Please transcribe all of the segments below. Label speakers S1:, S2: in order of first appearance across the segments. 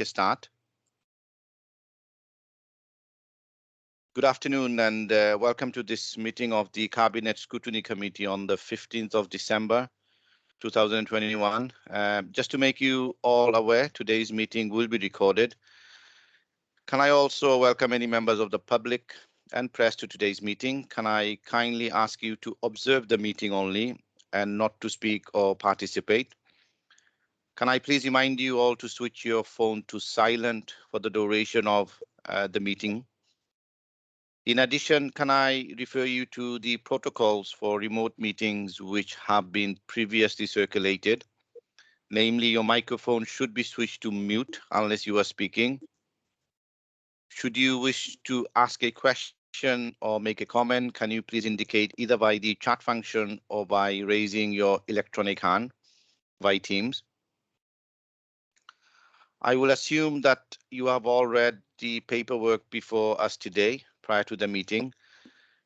S1: start. Good afternoon and welcome to this meeting of the Cabinet Scrutiny Committee on the 15th of December 2021. Just to make you all aware, today's meeting will be recorded. Can I also welcome any members of the public and press to today's meeting? Can I kindly ask you to observe the meeting only and not to speak or participate? Can I please remind you all to switch your phone to silent for the duration of the meeting? In addition, can I refer you to the protocols for remote meetings which have been previously circulated? Namely, your microphone should be switched to mute unless you are speaking. Should you wish to ask a question or make a comment, can you please indicate either by the chat function or by raising your electronic hand via Teams? I will assume that you have all read the paperwork before us today prior to the meeting.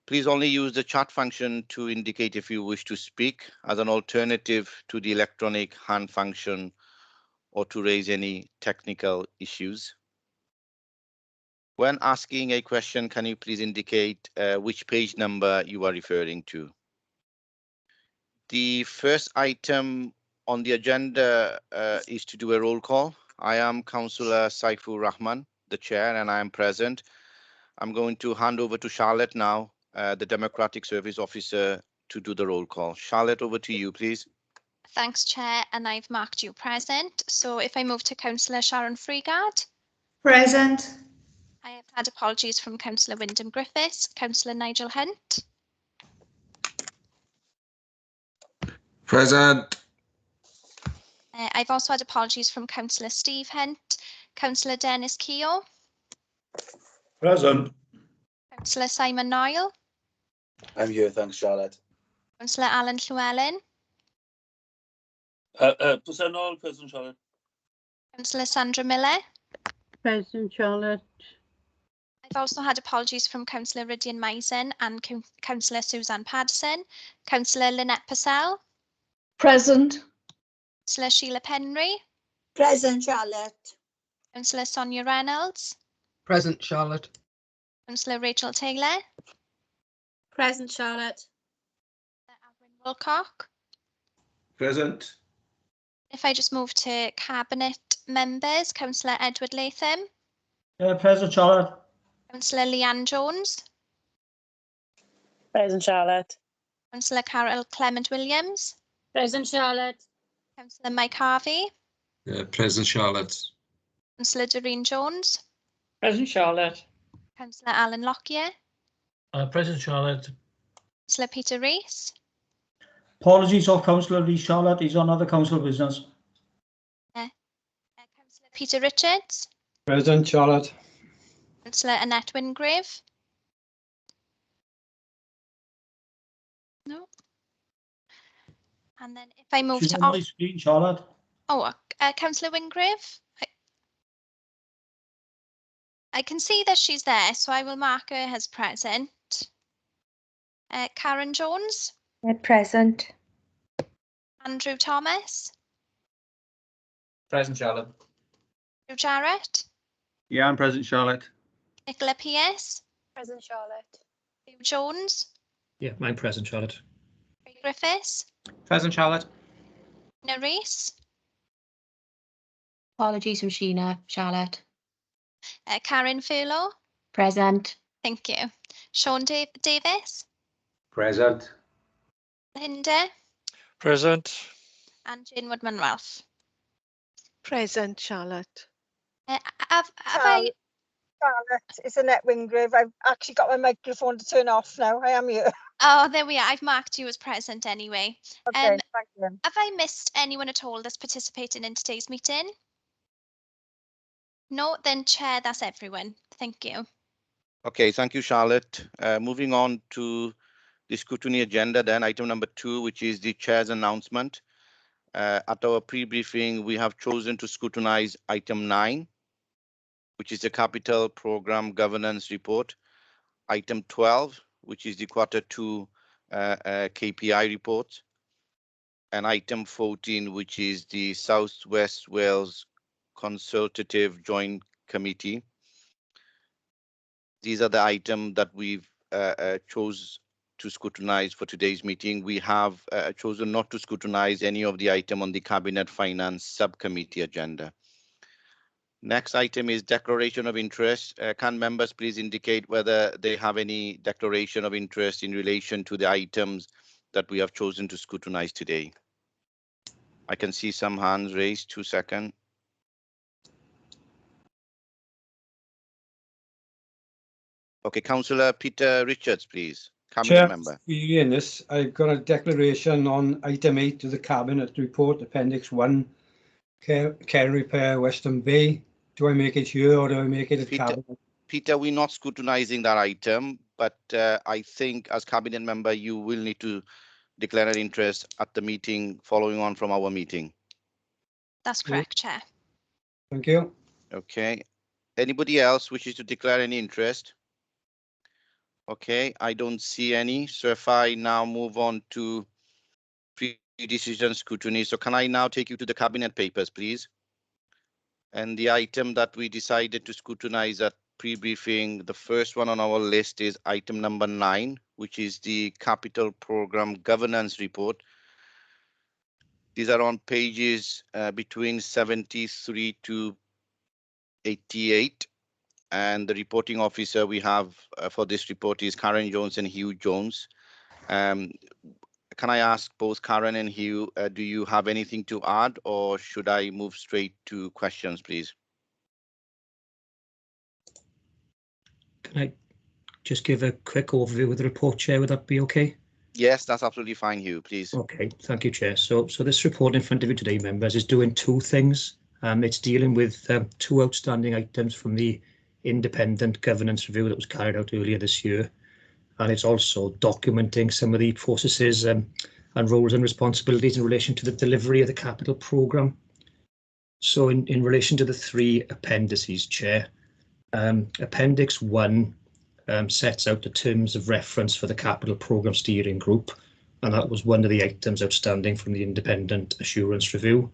S1: Please only use the chat function to indicate if you wish to speak as an alternative to the electronic hand function or to raise any technical issues. When asking a question, can you please indicate which page number you are referring to? The first item on the agenda is to do a roll call. I am Councillor Saifur Rahman, the chair, and I am present. I'm going to hand over to Charlotte now, the Democratic Service Officer, to do the roll call. Charlotte, over to you, please.
S2: Thanks, Chair, and I've marked you present. So if I move to Councillor Sharon Freegard.
S3: Present.
S2: I have had apologies from Councillor Wyndham Griffiths, Councillor Nigel Hunt.
S4: Present.
S2: I've also had apologies from Councillor Steve Hunt, Councillor Dennis Keogh.
S5: Present.
S2: Councillor Simon Niall.
S5: I'm here, thanks, Charlotte.
S2: Councillor Alan Llewellyn.
S5: Present all, President Charlotte.
S2: Councillor Sandra Miller.
S6: Present, Charlotte.
S2: I've also had apologies from Councillor Rydian Maisen and Councillor Suzanne Paddison, Councillor Lynette Purcell.
S3: Present.
S2: Councillor Sheila Penry.
S7: Present, Charlotte.
S2: Councillor Sonia Reynolds.
S8: Present, Charlotte.
S2: Councillor Rachel Taylor.
S7: Present, Charlotte.
S2: Alwyn Wilcock.
S5: Present.
S2: If I just move to Cabinet members, Councillor Edward Latham.
S5: Present, Charlotte.
S2: Councillor Leanne Jones.
S7: Present, Charlotte.
S2: Councillor Carol Clement Williams.
S7: Present, Charlotte.
S2: Councillor Mike Harvey.
S4: Present, Charlotte.
S2: Councillor Doreen Jones.
S7: Present, Charlotte.
S2: Councillor Alan Lockyer.
S5: Present, Charlotte.
S2: Councillor Peter Rees.
S9: Apologies of Councillor Rees, Charlotte. He's on other council business.
S2: Councillor Peter Richards.
S5: Present, Charlotte.
S2: Councillor Annette Wingrave. No. And then if I move
S9: She's
S2: to
S9: on my screen, Charlotte.
S2: Councillor Wingrave. I can see that she's there, so I will mark her as present. Karen Jones.
S3: Present.
S2: Andrew Thomas.
S5: Present, Charlotte.
S2: Andrew Jarrett.
S9: Yeah, I'm present, Charlotte.
S2: Nicola Pierce.
S7: Present, Charlotte.
S2: Hugh Jones.
S5: Yeah, mine present, Charlotte.
S2: Ray Griffiths.
S8: Present, Charlotte.
S2: Sheena Rees.
S3: Apologies from Sheena, Charlotte.
S2: Karen Furlow.
S3: Present.
S2: Thank you. Sean Davis.
S5: Present.
S2: Linda.
S10: Present.
S2: And Jane Woodman-Ralph.
S6: Present, Charlotte.
S2: Have I...
S7: Charlotte, it's Annette Wingrave. I've actually got my microphone to turn off now. I am here.
S2: Oh, there we are. I've marked you as present anyway.
S7: Okay, thank you.
S2: Have I missed anyone at all that's participating in today's meeting? No, then Chair, that's everyone. Thank you.
S1: Okay, thank you, Charlotte. Moving on to the scrutiny agenda then, item number 2, which is the chair's announcement. At our pre-briefing, we have chosen to scrutinize item 9, which is the Capital Program Governance Report. Item 12, which is the Q2 KPI report. And item 14, which is the South West Wales Consultative Joint Committee. These are the items that we've chose to scrutinize for today's meeting. We have chosen not to scrutinize any of the item on the Cabinet Finance Subcommittee agenda. Next item is declaration of interest. Can members please indicate whether they have any declaration of interest in relation to the items that we have chosen to scrutinize today? I can see some hands raised. 2 seconds. Okay, Councillor Peter Richards, please. Cabinet
S5: Chair,
S1: member.
S5: in this, I've got a declaration on item 8 of the Cabinet Report, Appendix 1, care and repair Western Bay. Do I make it here or do I make it at Cabinet?
S1: Peter, we're not scrutinizing that item, but I think as Cabinet member, you will need to declare an interest at the meeting following on from our meeting.
S2: That's correct, Chair.
S5: Thank you.
S1: Okay. Anybody else wishes to declare any interest? Okay, I don't see any. So if I now move on to pre-decision scrutiny. So can I now take you to the Cabinet papers, please? And the item that we decided to scrutinize at pre-briefing, the first one on our list is item number 9, which is the Capital Program Governance Report. These are on pages between 73 to 88. And the reporting officer we have for this report is Karen Jones and Hugh Jones. Can I ask both Karen and Hugh, do you have anything to add, or should I move straight to questions, please?
S10: Can I just give a quick overview of the report, Chair? Would that be okay?
S1: Yes, that's absolutely fine, Hugh, please.
S10: Okay, thank you, Chair. So this report in front of you today, members, is doing two things. It's dealing with two outstanding items from the independent governance review that was carried out earlier this year. And it's also documenting some of the processes and roles and responsibilities in relation to the delivery of the capital programme. So in relation to the three appendices, Chair, Appendix 1 sets out the terms of reference for the capital programme steering group, and that was one of the items outstanding from the independent assurance review.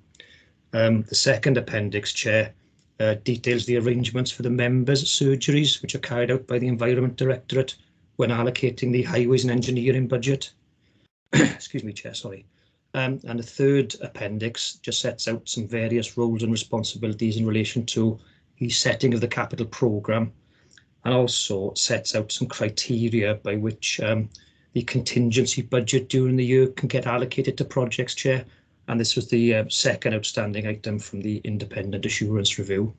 S10: The second appendix, Chair, details the arrangements for the members' surgeries, which are carried out by the Environment Directorate when allocating the highways and engineering budget. Excuse me, Chair, sorry. And the third appendix just sets out some various roles and responsibilities in relation to the setting of the capital programme, and also sets out some criteria by which the contingency budget during the year can get allocated to projects, Chair. And this was the second outstanding item from the independent assurance review.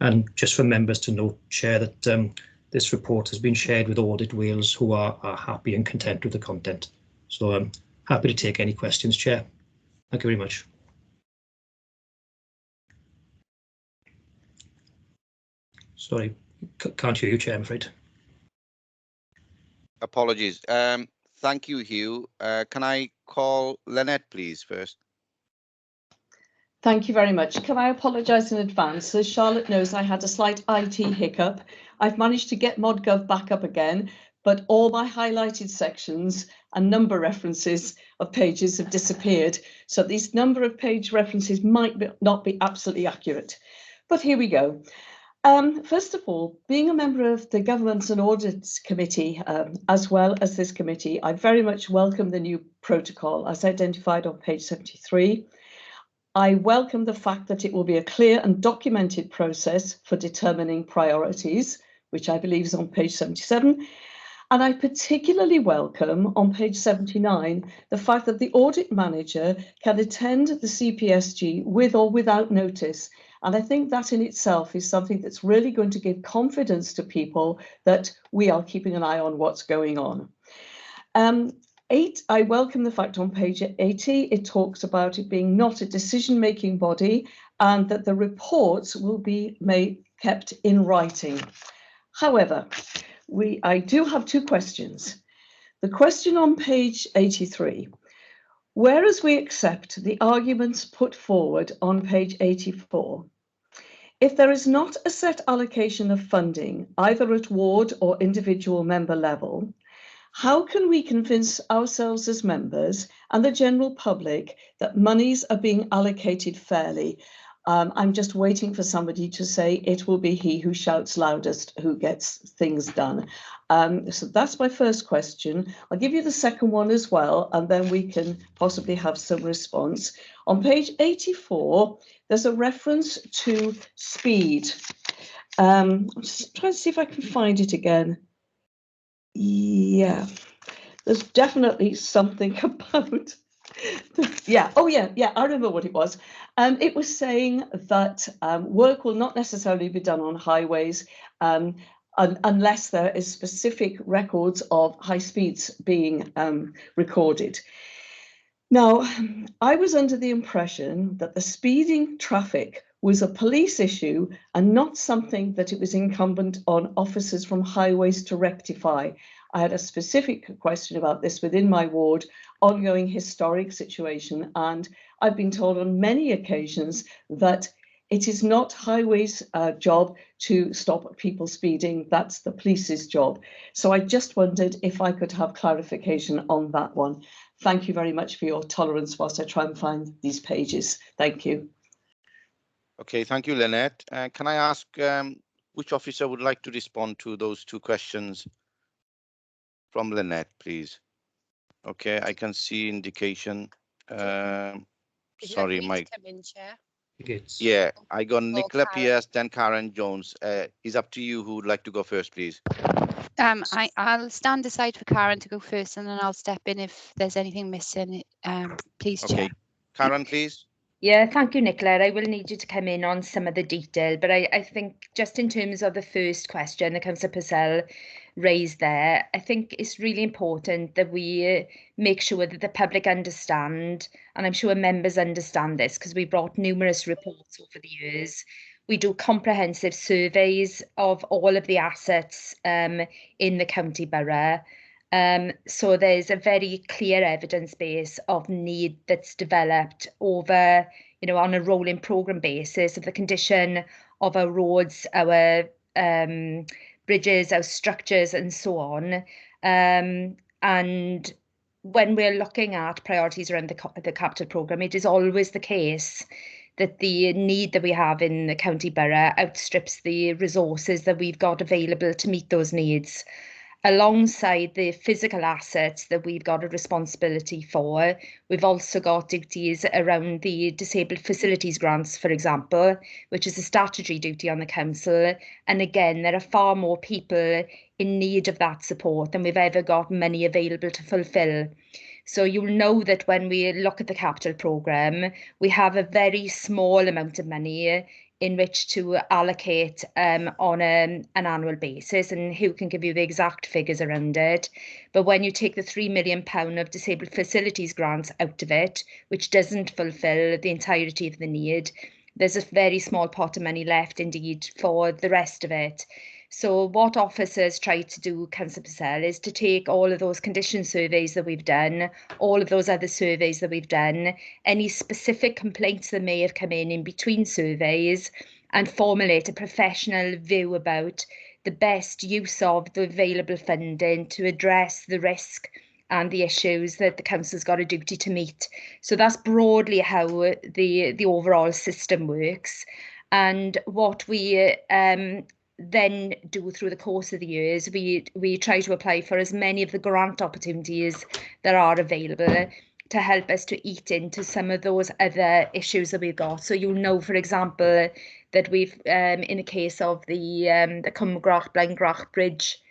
S10: And just for members to note, Chair, that this report has been shared with Audit Wales, who are happy and content with the content. So I'm happy to take any questions, Chair. Thank you very much. Sorry, can't hear you, Chair, I'm afraid.
S1: Apologies. Thank you, Hugh. Can I call Lynette, please, first?
S11: Thank you very much. Can I apologise in advance? As Charlotte knows, I had a slight IT hiccup. I've managed to get ModGov back up again, but all my highlighted sections and number references of pages have disappeared. So these number of page references might not be absolutely accurate. But here we go. First of all, being a member of the Governance and Audits Committee, as well as this committee, I very much welcome the new protocol as identified on page 73. I welcome the fact that it will be a clear and documented process for determining priorities, which I believe is on page 77. And I particularly welcome on page 79 the fact that the audit manager can attend the CPSG with or without notice. And I think that in itself is something that's really going to give confidence to people that we are keeping an eye on what's going on. 8, I welcome the fact on page 80, it talks about it being not a decision-making body and that the reports will be kept in writing. However, I do have two questions. The question on page 83, whereas we accept the arguments put forward on page 84, if there is not a set allocation of funding, either at ward or individual member level, how can we convince ourselves as members and the general public that monies are being allocated fairly? I'm just waiting for somebody to say it will be he who shouts loudest who gets things done. So that's my first question. I'll give you the second one as well, and then we can possibly have some response. On page 84, there's a reference to speed. I'm just trying to see if I can find it again. Yeah, there's definitely something about. Yeah, oh yeah, I remember what it was. It was saying that work will not necessarily be done on highways unless there is specific records of high speeds being recorded. Now, I was under the impression that the speeding traffic was a police issue and not something that it was incumbent on officers from highways to rectify. I had a specific question about this within my ward, ongoing historic situation, and I've been told on many occasions that it is not highways' job to stop people speeding, that's the police's job. So I just wondered if I could have clarification on that one. Thank you very much for your tolerance whilst I try and find these pages. Thank you.
S1: Okay, thank you, Lynette. Can I ask which officer would like to respond to those two questions from Lynette, please? Okay, I can see indication. Sorry, Mike. Yeah, I got Nicola Pierce, then Karen Jones. It's up to you who would like to go first, please.
S12: I'll stand aside for Karen to go first, and then I'll step in if there's anything missing. Please, Chair.
S1: Okay, Karen, please.
S3: Yeah, thank you, Nicola. I will need you to come in on some of the detail, but I think just in terms of the first question that Councillor Purcell raised there, I think it's really important that we make sure that the public understand, and I'm sure members understand this because we brought numerous reports over the years. We do comprehensive surveys of all of the assets in the county borough. So there's a very clear evidence base of need that's developed over, on a rolling programme basis of the condition of our roads, our bridges, our structures and so on. And when we're looking at priorities around the capital programme, it is always the case that the need that we have in the county borough outstrips the resources that we've got available to meet those needs. Alongside the physical assets that we've got a responsibility for, we've also got duties around the disabled facilities grants, for example, which is a statutory duty on the council. And again, there are far more people in need of that support than we've ever got money available to fulfil. So you'll know that when we look at the capital programme, we have a very small amount of money in which to allocate on an annual basis, and who can give you the exact figures around it. But when you take the £3 million of disabled facilities grants out of it, which doesn't fulfil the entirety of the need, there's a very small pot of money left indeed for the rest of it. So what officers try to do, Councillor Purcell, is to take all of those condition surveys that we've done, all of those other surveys that we've done, any specific complaints that may have come in between surveys, and formulate a professional view about the best use of the available funding to address the risk and the issues that the council's got a duty to meet. So that's broadly how the overall system works. And what we then do through the course of the years, we try to apply for as many of the grant opportunities that are available to help us to eat into some of those other issues that we've got. So you'll know, for example, that we've in a case of the Cumgrach Blaengrach Bridge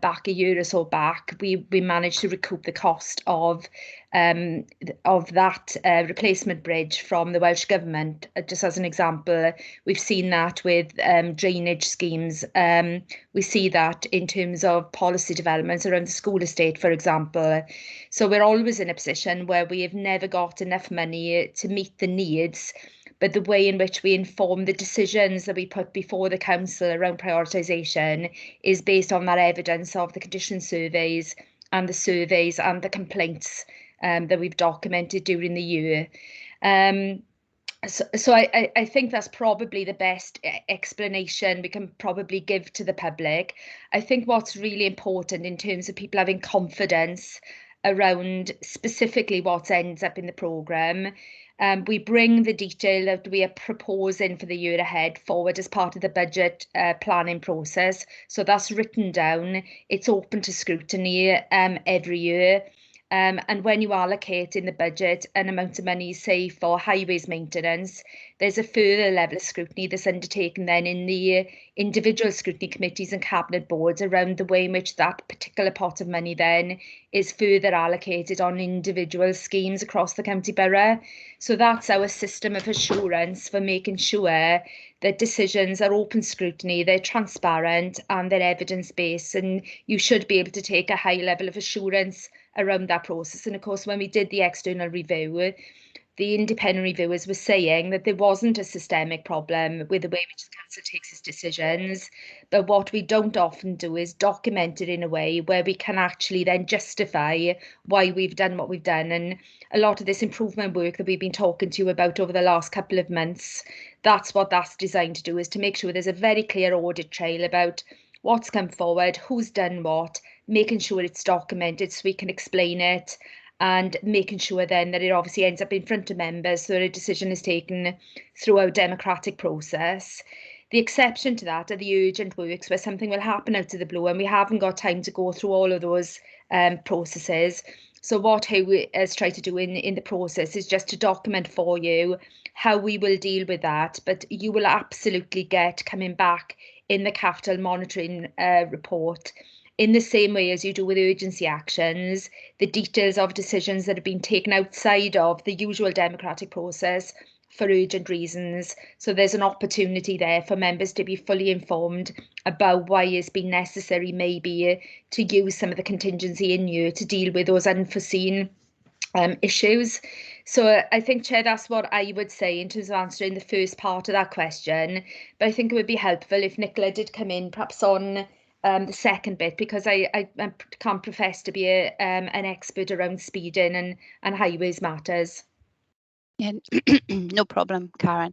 S3: back a year or so back, we managed to recoup the cost of that replacement bridge from the Welsh Government. Just as an example, we've seen that with drainage schemes. We see that in terms of policy developments around the school estate, for example. So we're always in a position where we have never got enough money to meet the needs, but the way in which we inform the decisions that we put before the council around prioritisation is based on that evidence of the condition surveys and the complaints that we've documented during the year. So I think that's probably the best explanation we can probably give to the public. I think what's really important in terms of people having confidence around specifically what ends up in the programme, We bring the detail that we are proposing for the year ahead forward as part of the budget planning process. So that's written down. It's open to scrutiny every year. And when you allocate in the budget an amount of money, say for highways maintenance, there's a further level of scrutiny that's undertaken then in the individual scrutiny committees and cabinet boards around the way in which that particular pot of money then is further allocated on individual schemes across the county borough. So that's our system of assurance for making sure that decisions are open scrutiny, they're transparent and they're evidence-based, and you should be able to take a high level of assurance around that process. And of course, when we did the external review, the independent reviewers were saying that there wasn't a systemic problem with the way in which the council takes its decisions, but what we don't often do is document it in a way where we can actually then justify why we've done what we've done. And a lot of this improvement work that we've been talking to you about over the last couple of months, that's what that's designed to do, is to make sure there's a very clear audit trail about what's come forward, who's done what, making sure it's documented so we can explain it, and making sure then that it obviously ends up in front of members so that a decision is taken through our democratic process. The exception to that are the urgent works where something will happen out of the blue and we haven't got time to go through all of those processes. So what Hugh has tried to do in the process is just to document for you how we will deal with that, but you will absolutely get coming back in the capital monitoring report, in the same way as you do with urgency actions, the details of decisions that have been taken outside of the usual democratic process for urgent reasons. So there's an opportunity there for members to be fully informed about why it's been necessary maybe to use some of the contingency in year to deal with those unforeseen issues. So I think, Chair, that's what I would say in terms of answering the first part of that question. But I think it would be helpful if Nicola did come in perhaps on the second bit, because I can't profess to be an expert around speeding and highways matters.
S12: Yeah, no problem, Karen.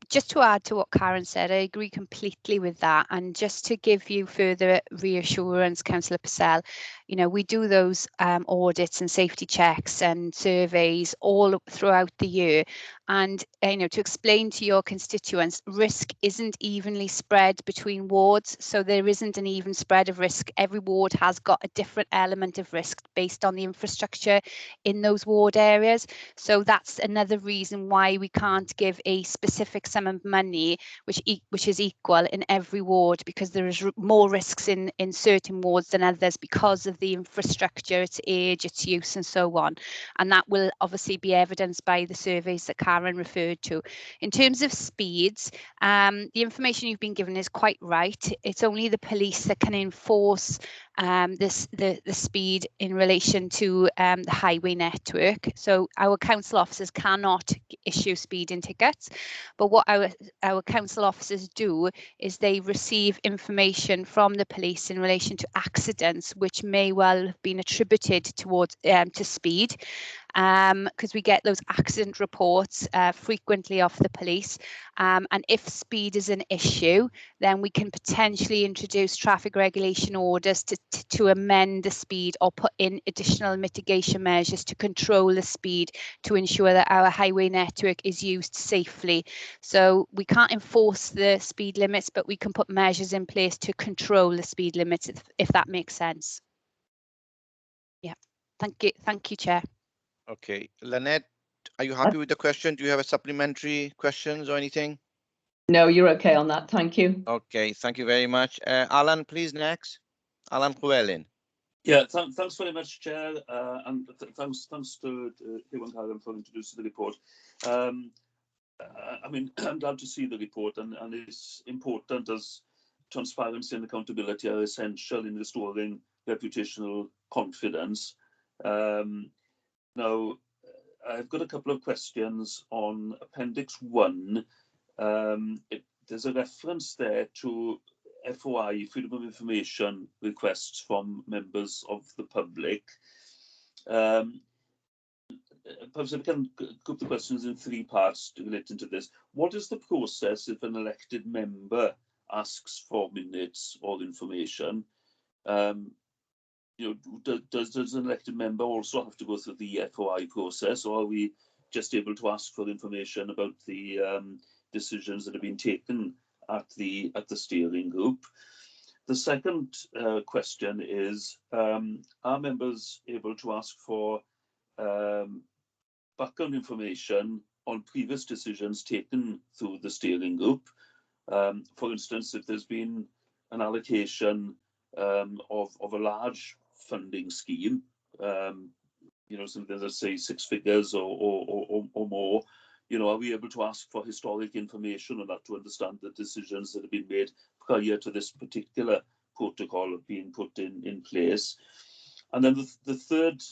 S12: Just to add to what Karen said, I agree completely with that. And just to give you further reassurance, Councillor Purcell, you know, we do those audits and safety checks and surveys all throughout the year. And, you know, to explain to your constituents, risk isn't evenly spread between wards. So there isn't an even spread of risk. Every ward has got a different element of risk based on the infrastructure in those ward areas. So that's another reason why we can't give a specific sum of money which is equal in every ward, because there is more risks in certain wards than others because of the infrastructure, its age, its use and so on. And that will obviously be evidenced by the surveys that Karen referred to. In terms of speeds, the information you've been given is quite right. It's only the police that can enforce the speed in relation to the highway network. So our council officers cannot issue speeding tickets, but what our council officers do is they receive information from the police in relation to accidents which may well have been attributed towards to speed, because we get those accident reports frequently off the police, and if speed is an issue, then we can potentially introduce traffic regulation orders to amend the speed or put in additional mitigation measures to control the speed to ensure that our highway network is used safely. So we can't enforce the speed limits, but we can put measures in place to control the speed limits, if that makes sense. Yeah, thank you, Chair.
S1: Okay, Lynette, are you happy with the question? Do you have a supplementary questions or anything?
S11: No, you're okay on that. Thank you.
S1: Okay, thank you very much. Alan, please, next. Alan Llewellyn.
S13: Yeah, thanks very much, Chair, and thanks to Hugh and Karen for introducing the report. I mean, I'm glad to see the report, and it's important as transparency and accountability are essential in restoring reputational confidence. Now, I've got a couple of questions on Appendix 1. There's a reference there to FOI, Freedom of Information requests from members of the public. Perhaps I can group the questions in three parts relating to this. What is the process if an elected member asks for minutes or information? does an elected member also have to go through the FOI process, or are we just able to ask for information about the decisions that have been taken at the steering group? The second question is, are members able to ask for background information on previous decisions taken through the steering group? For instance, if there's been an allocation of a large funding scheme, something let's say 6 figures or more, are we able to ask for historic information on that to understand the decisions that have been made prior to this particular protocol being put in place? And then the third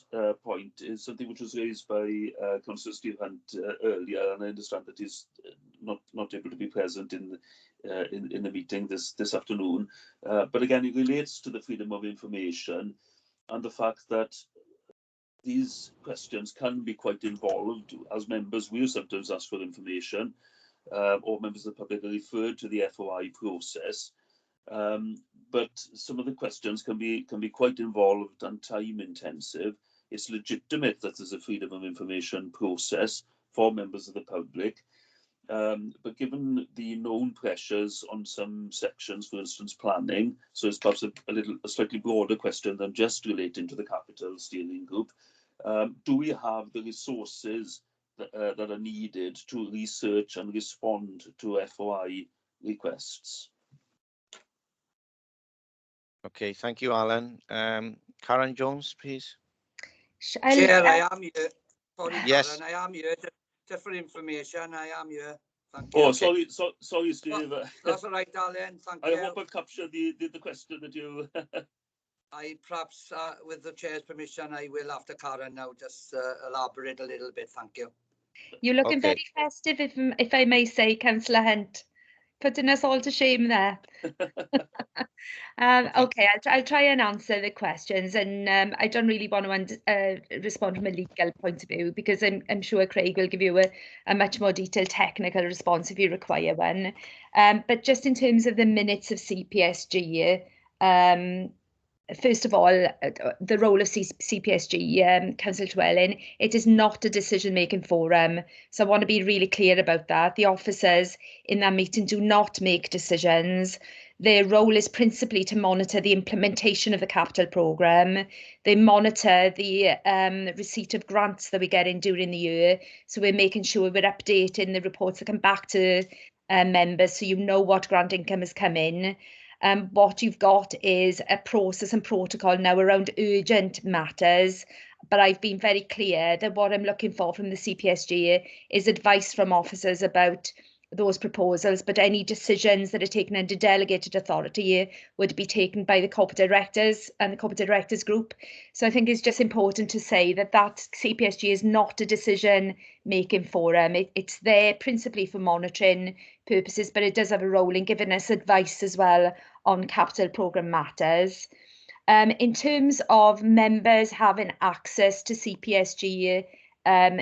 S13: point is something which was raised by Councillor Steve Hunt earlier, and I understand that he's not able to be present in the meeting this afternoon. But again, it relates to the freedom of information and the fact that these questions can be quite involved. As members, we sometimes ask for information, or members of the public are referred to the FOI process. But some of the questions can be quite involved and time intensive. It's legitimate that there's a freedom of information process for members of the public. But given the known pressures on some sections, for instance, planning, so it's perhaps a slightly broader question than just relating to the capital steering group, do we have the resources that are needed to research and respond to FOI requests?
S1: Okay, thank you, Alan. Karen Jones, please.
S14: Chair, I am here. Sorry,
S1: yes.
S14: Karen, I am here. Just for information, I am here. Thank you.
S13: Oh, okay. sorry, Steve.
S14: That's all right, Alan. Thank
S13: you.
S14: I
S13: hope I've captured the question that you...
S14: I perhaps, with the Chair's permission, I will, after Karen now, just elaborate a little bit. Thank you.
S3: You're looking very festive, if I may say, Councillor Hunt. Putting us all to shame there. Okay, I'll try and answer the questions, and I don't really want to respond from a legal point of view, because I'm sure Craig will give you a much more detailed technical response if you require one. But just in terms of the minutes of CPSG, first of all, the role of CPSG, Council Llewellyn, it is not a decision-making forum. So I want to be really clear about that. The officers in that meeting do not make decisions. Their role is principally to monitor the implementation of the capital programme. They monitor the receipt of grants that we get in during the year. So we're making sure we're updating the reports that come back to members, so you know what grant income has come in. What you've got is a process and protocol now around urgent matters, but I've been very clear that what I'm looking for from the CPSG is advice from officers about those proposals, but any decisions that are taken under delegated authority would be taken by the corporate directors and the corporate directors group. So I think it's just important to say that CPSG is not a decision-making forum. It's there principally for monitoring purposes, but it does have a role in giving us advice as well on capital programme matters. In terms of members having access to CPSG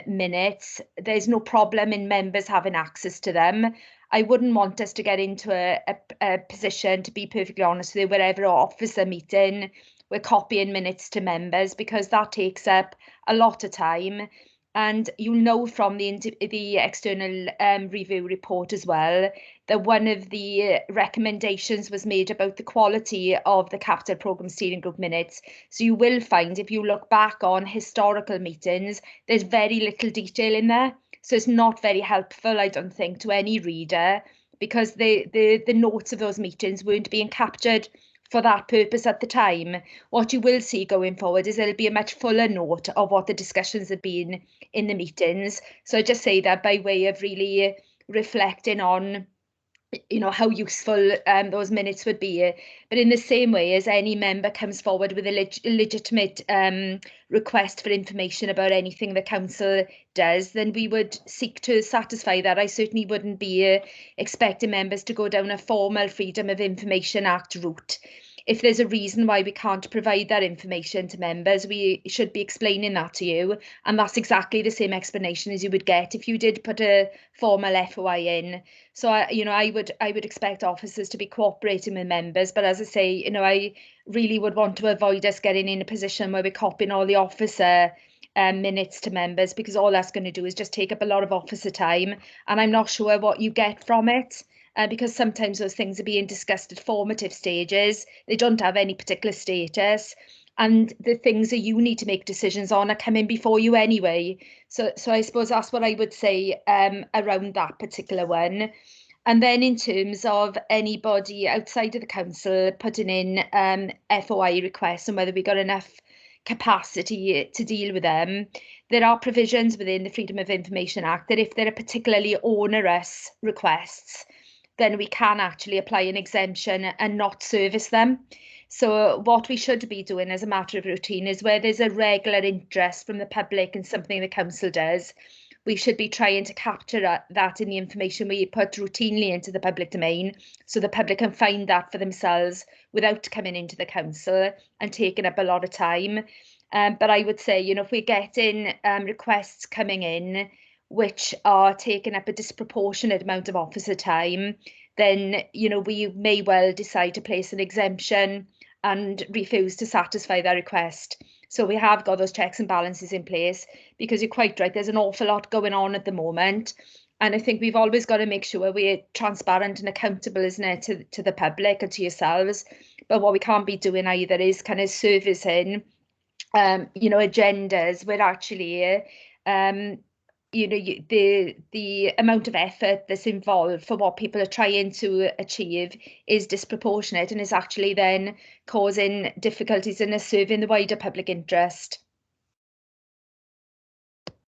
S3: minutes, there's no problem in members having access to them. I wouldn't want us to get into a position, to be perfectly honest with you, wherever our officer meeting, we're copying minutes to members, because that takes up a lot of time. And you'll know from the external review report as well that one of the recommendations was made about the quality of the capital programme steering group minutes. So you will find, if you look back on historical meetings, there's very little detail in there. So it's not very helpful, I don't think, to any reader, because the notes of those meetings weren't being captured for that purpose at the time. What you will see going forward is there'll be a much fuller note of what the discussions have been in the meetings. So I just say that by way of really reflecting on, how useful those minutes would be. But in the same way as any member comes forward with a legitimate request for information about anything the council does, then we would seek to satisfy that. I certainly wouldn't be expecting members to go down a formal Freedom of Information Act route. if there's a reason why we can't provide that information to members, we should be explaining that to you. And that's exactly the same explanation as you would get if you did put a formal FOI in. So, I would expect officers to be cooperating with members. But as I say, I really would want to avoid us getting in a position where we're copying all the officer minutes to members, because all that's going to do is just take up a lot of officer time. And I'm not sure what you get from it. Because sometimes those things are being discussed at formative stages. They don't have any particular status. And the things that you need to make decisions on are coming before you anyway. So I suppose that's what I would say around that particular one. And then in terms of anybody outside of the council putting in FOI requests and whether we got enough capacity to deal with them, there are provisions within the Freedom of Information Act that if there are particularly onerous requests, then we can actually apply an exemption and not service them. So what we should be doing as a matter of routine is where there's a regular interest from the public in something the council does, we should be trying to capture that in the information we put routinely into the public domain, so the public can find that for themselves without coming into the council and taking up a lot of time. But I would say, if we're getting requests coming in which are taking up a disproportionate amount of officer time, then, we may well decide to place an exemption and refuse to satisfy that request. So we have got those checks and balances in place, because you're quite right, there's an awful lot going on at the moment. And I think we've always got to make sure we're transparent and accountable, isn't it, to the public and to yourselves. But what we can't be doing either is kind of servicing, agendas where actually, the amount of effort that's involved for what people are trying to achieve is disproportionate and is actually then causing difficulties in serving the wider public interest.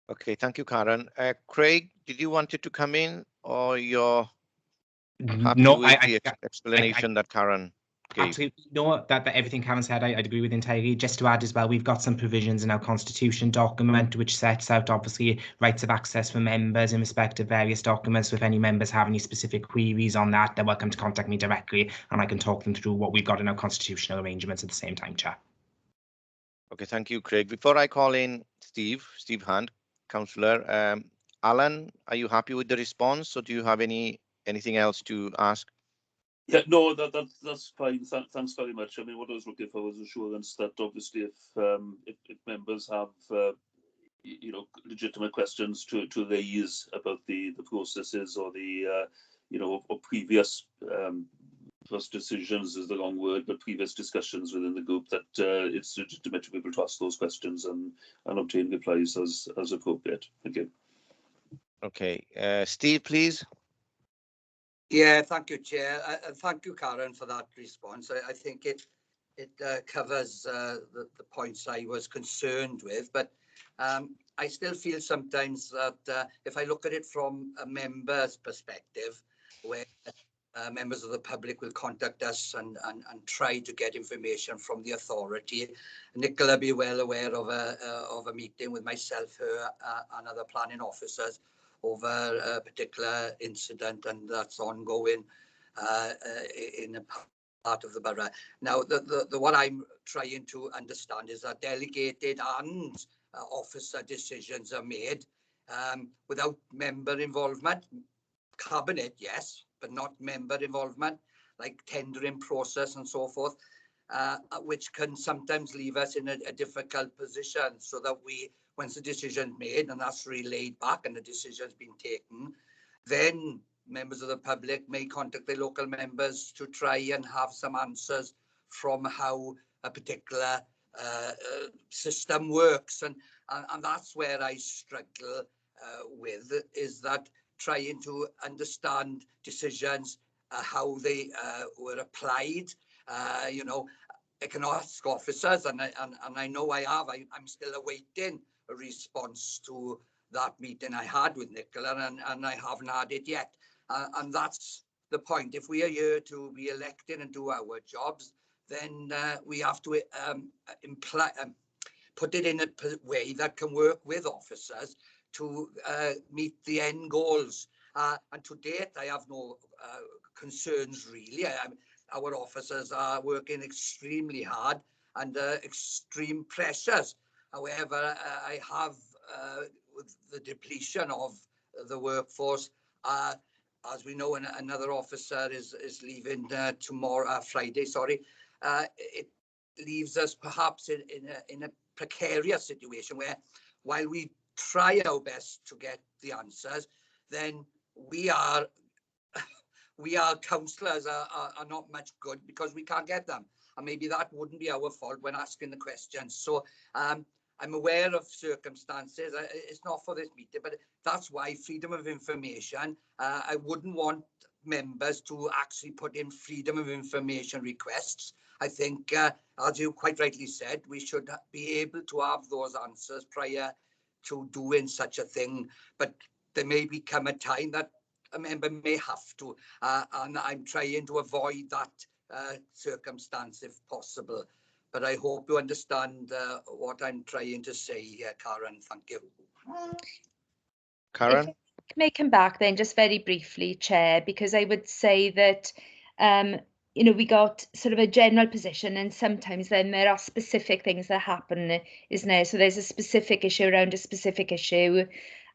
S1: Okay, thank you, Karen. Craig, did you want to come in, or you're happy with the explanation that Karen gave?
S15: Absolutely. No, that everything Karen said, I'd agree with entirely. Just to add as well, we've got some provisions in our constitution document which sets out obviously rights of access for members in respect of various documents. So if any members have any specific queries on that, they're welcome to contact me directly and I can talk them through what we've got in our constitutional arrangements at the same time, Chair.
S1: Okay, thank you, Craig. Before I call in Steve Hunt, Councillor, Alan, are you happy with the response, or do you have anything else to ask?
S13: Yeah, no, that's fine. Thanks very much. I mean, what I was looking for was assurance that obviously if members have legitimate questions to raise about the processes or the or previous first decisions is the wrong word, but previous discussions within the group, that it's legitimate to be able to ask those questions and obtain replies as appropriate. Thank you. Okay, Steve, please.
S14: Yeah, thank you, Chair. Thank you, Karen, for that response. I think it covers the points I was concerned with, but I still feel sometimes that if I look at it from a member's perspective, where members of the public will contact us and try to get information from the authority. Nicola will be well aware of a meeting with myself, her, and other planning officers over a particular incident, and that's ongoing in a part of the borough. Now, what I'm trying to understand is that delegated and officer decisions are made without member involvement. Cabinet, yes, but not member involvement, like tendering process and so forth, which can sometimes leave us in a difficult position, so that once the decision's made and that's relayed back and the decision's been taken, then members of the public may contact their local members to try and have some answers from how a particular system works. And that's where I struggle with, is that trying to understand decisions, how they were applied. I can ask officers, and I know I have. I'm still awaiting a response to that meeting I had with Nicola, and I haven't had it yet. And that's the point. If we are here to be elected and do our jobs, then we have to put it in a way that can work with officers to meet the end goals. And to date, I have no concerns really. our officers are working extremely hard under extreme pressures. However, I have, with the depletion of the workforce, as we know, another officer is leaving tomorrow, Friday, sorry. It leaves us perhaps in a precarious situation where, while we try our best to get the answers, then we are councillors are not much good because we can't get them, and maybe that wouldn't be our fault when asking the questions. So I'm aware of circumstances. It's not for this meeting, but that's why freedom of information. I wouldn't want members to actually put in freedom of information requests. I think, as you quite rightly said, we should be able to have those answers prior to doing such a thing. But there may become a time that a member may have to, and I'm trying to avoid that circumstance if possible. But I hope you understand what I'm trying to say here, Karen. Thank you.
S1: Karen?
S3: If I may come back then just very briefly, Chair, because I would say that, you know, we got sort of a general position, and sometimes then there are specific things that happen, isn't there? So there's a specific issue around a specific issue,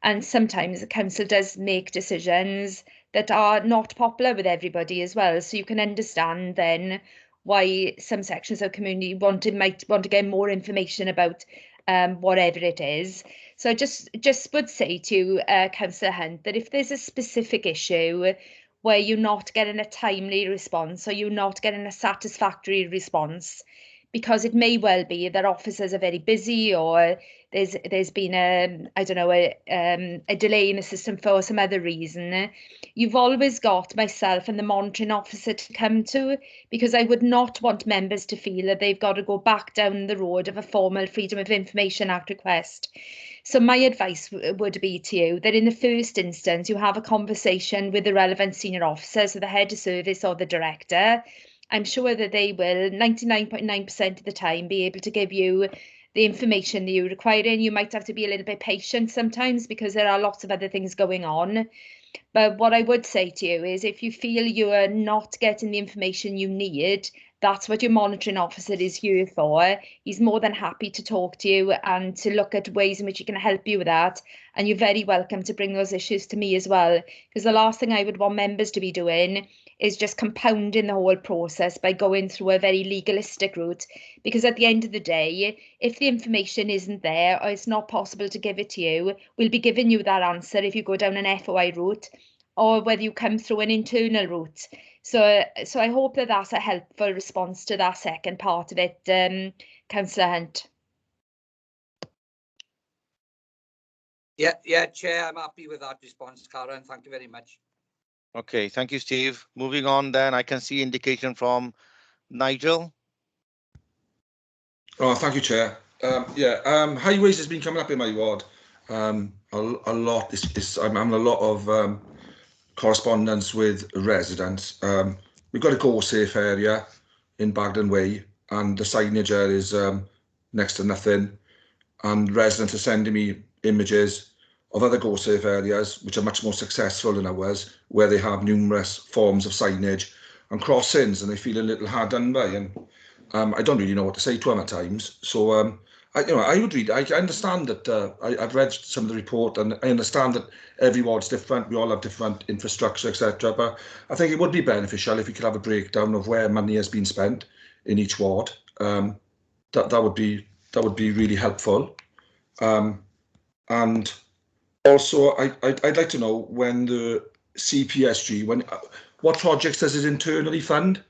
S3: and sometimes the council does make decisions that are not popular with everybody as well. So you can understand then why some sections of the community might want to get more information about whatever it is. So I just would say to Councillor Hunt that if there's a specific issue where you're not getting a timely response or you're not getting a satisfactory response, because it may well be that officers are very busy, or there's been I don't know, a delay in the system for some other reason, you've always got myself and the monitoring officer to come to, because I would not want members to feel that they've got to go back down the road of a formal Freedom of Information Act request. So my advice would be to you that in the first instance, you have a conversation with the relevant senior officer, so the head of service or the director. I'm sure that they will 99.9% of the time be able to give you the information that you require. And you might have to be a little bit patient sometimes because there are lots of other things going on. But what I would say to you is, if you feel you are not getting the information you need, that's what your monitoring officer is here for. He's more than happy to talk to you and to look at ways in which he can help you with that. And you're very welcome to bring those issues to me as well, because the last thing I would want members to be doing is just compounding the whole process by going through a very legalistic route. Because at the end of the day, if the information isn't there or it's not possible to give it to you, we'll be giving you that answer if you go down an FOI route or whether you come through an internal route. So I hope that that's a helpful response to that second part of it, Councillor Hunt.
S14: Yeah, Chair, I'm happy with that response, Karen. Thank you very much.
S1: Okay, thank you, Steve. Moving on then, I can see indication from Nigel.
S16: Oh, thank you, Chair. Highways has been coming up in my ward a lot. I'm having a lot of correspondence with residents. We've got a go-safe area in Bagdon Way, and the signage there is next to nothing. And residents are sending me images of other go-safe areas which are much more successful than ours, where they have numerous forms of signage and crossings, and they feel a little hard done by. And I don't really know what to say to them at times. So I would read. I understand that I've read some of the report, and I understand that every ward's different. We all have different infrastructure, etc. But I think it would be beneficial if we could have a breakdown of where money has been spent in each ward. That would be really helpful. And also, I'd like to know when the CPSG, what projects does it internally fund?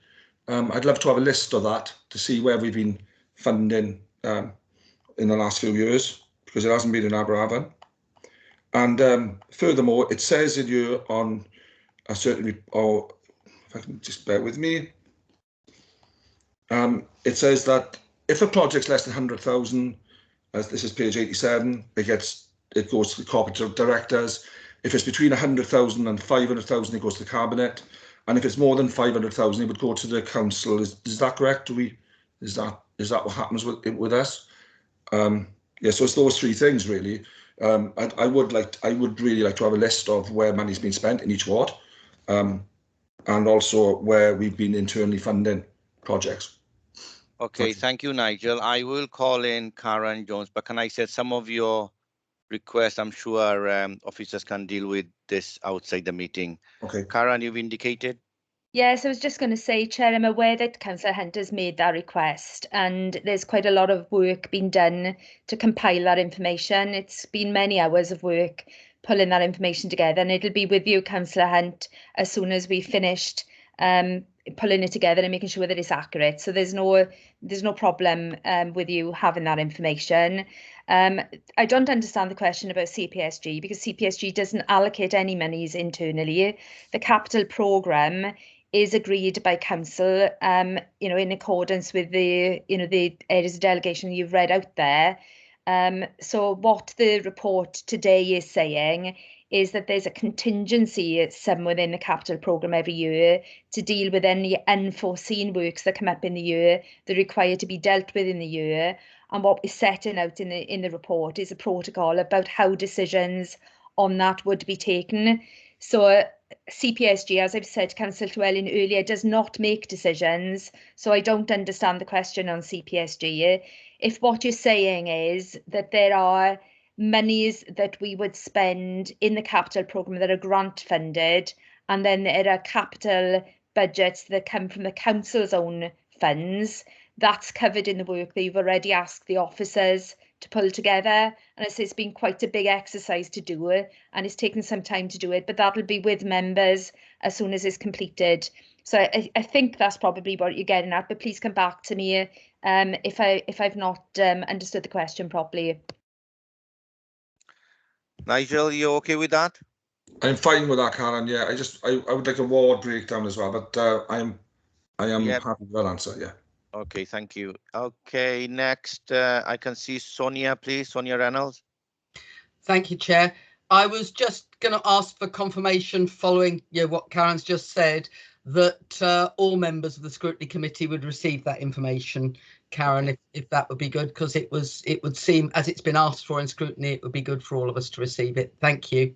S16: I'd love to have a list of that to see where we've been funding in the last few years, because it hasn't been in Aberafon. And furthermore, it says in here on a certain, if I can just bear with me, it says that if a project's less than 100,000, as this is page 87, it goes to the corporate directors. If it's between 100,000 and 500,000, it goes to the cabinet. And if it's more than 500,000, it would go to the council. Is that correct? Is that what happens with us? Yeah, so it's those three things really. I would really like to have a list of where money's been spent in each ward. and also where we've been internally funding projects.
S1: Okay, thank you, Nigel. I will call in Karen Jones, but can I say some of your requests, I'm sure officers can deal with this outside the meeting.
S16: Okay.
S1: Karen, you've indicated?
S3: Yes, I was just going to say, Chair, I'm aware that Councillor Hunt has made that request, and there's quite a lot of work being done to compile that information. It's been many hours of work pulling that information together, and it'll be with you, Councillor Hunt, as soon as we've finished pulling it together and making sure that it's accurate. So there's no problem with you having that information. I don't understand the question about CPSG, because CPSG doesn't allocate any monies internally. The capital programme is agreed by council, in accordance with the areas of delegation you've read out there. So what the report today is saying is that there's a contingency sum within the capital programme every year to deal with any unforeseen works that come up in the year that require to be dealt with in the year. And what we're setting out in the report is a protocol about how decisions on that would be taken. So CPSG, as I've said to Councillor Llewellyn earlier, does not make decisions. So I don't understand the question on CPSG. If what you're saying is that there are monies that we would spend in the capital programme that are grant funded, and then there are capital budgets that come from the council's own funds, that's covered in the work that you've already asked the officers to pull together. And I say it's been quite a big exercise to do it, and it's taken some time to do it, but that'll be with members as soon as it's completed. So I think that's probably what you're getting at, but please come back to me if I've not understood the question properly.
S1: Nigel, you okay with that?
S16: I'm fine with that, Karen. Yeah, I would like a ward breakdown as well, but I am happy with that answer. Yeah.
S1: Okay, thank you. Okay, next I can see Sonia, please. Sonia Reynolds.
S8: Thank you, Chair. I was just going to ask for confirmation following what Karen's just said, that all members of the Scrutiny Committee would receive that information. Karen, if that would be good, because it would seem, as it's been asked for in Scrutiny, it would be good for all of us to receive it. Thank you.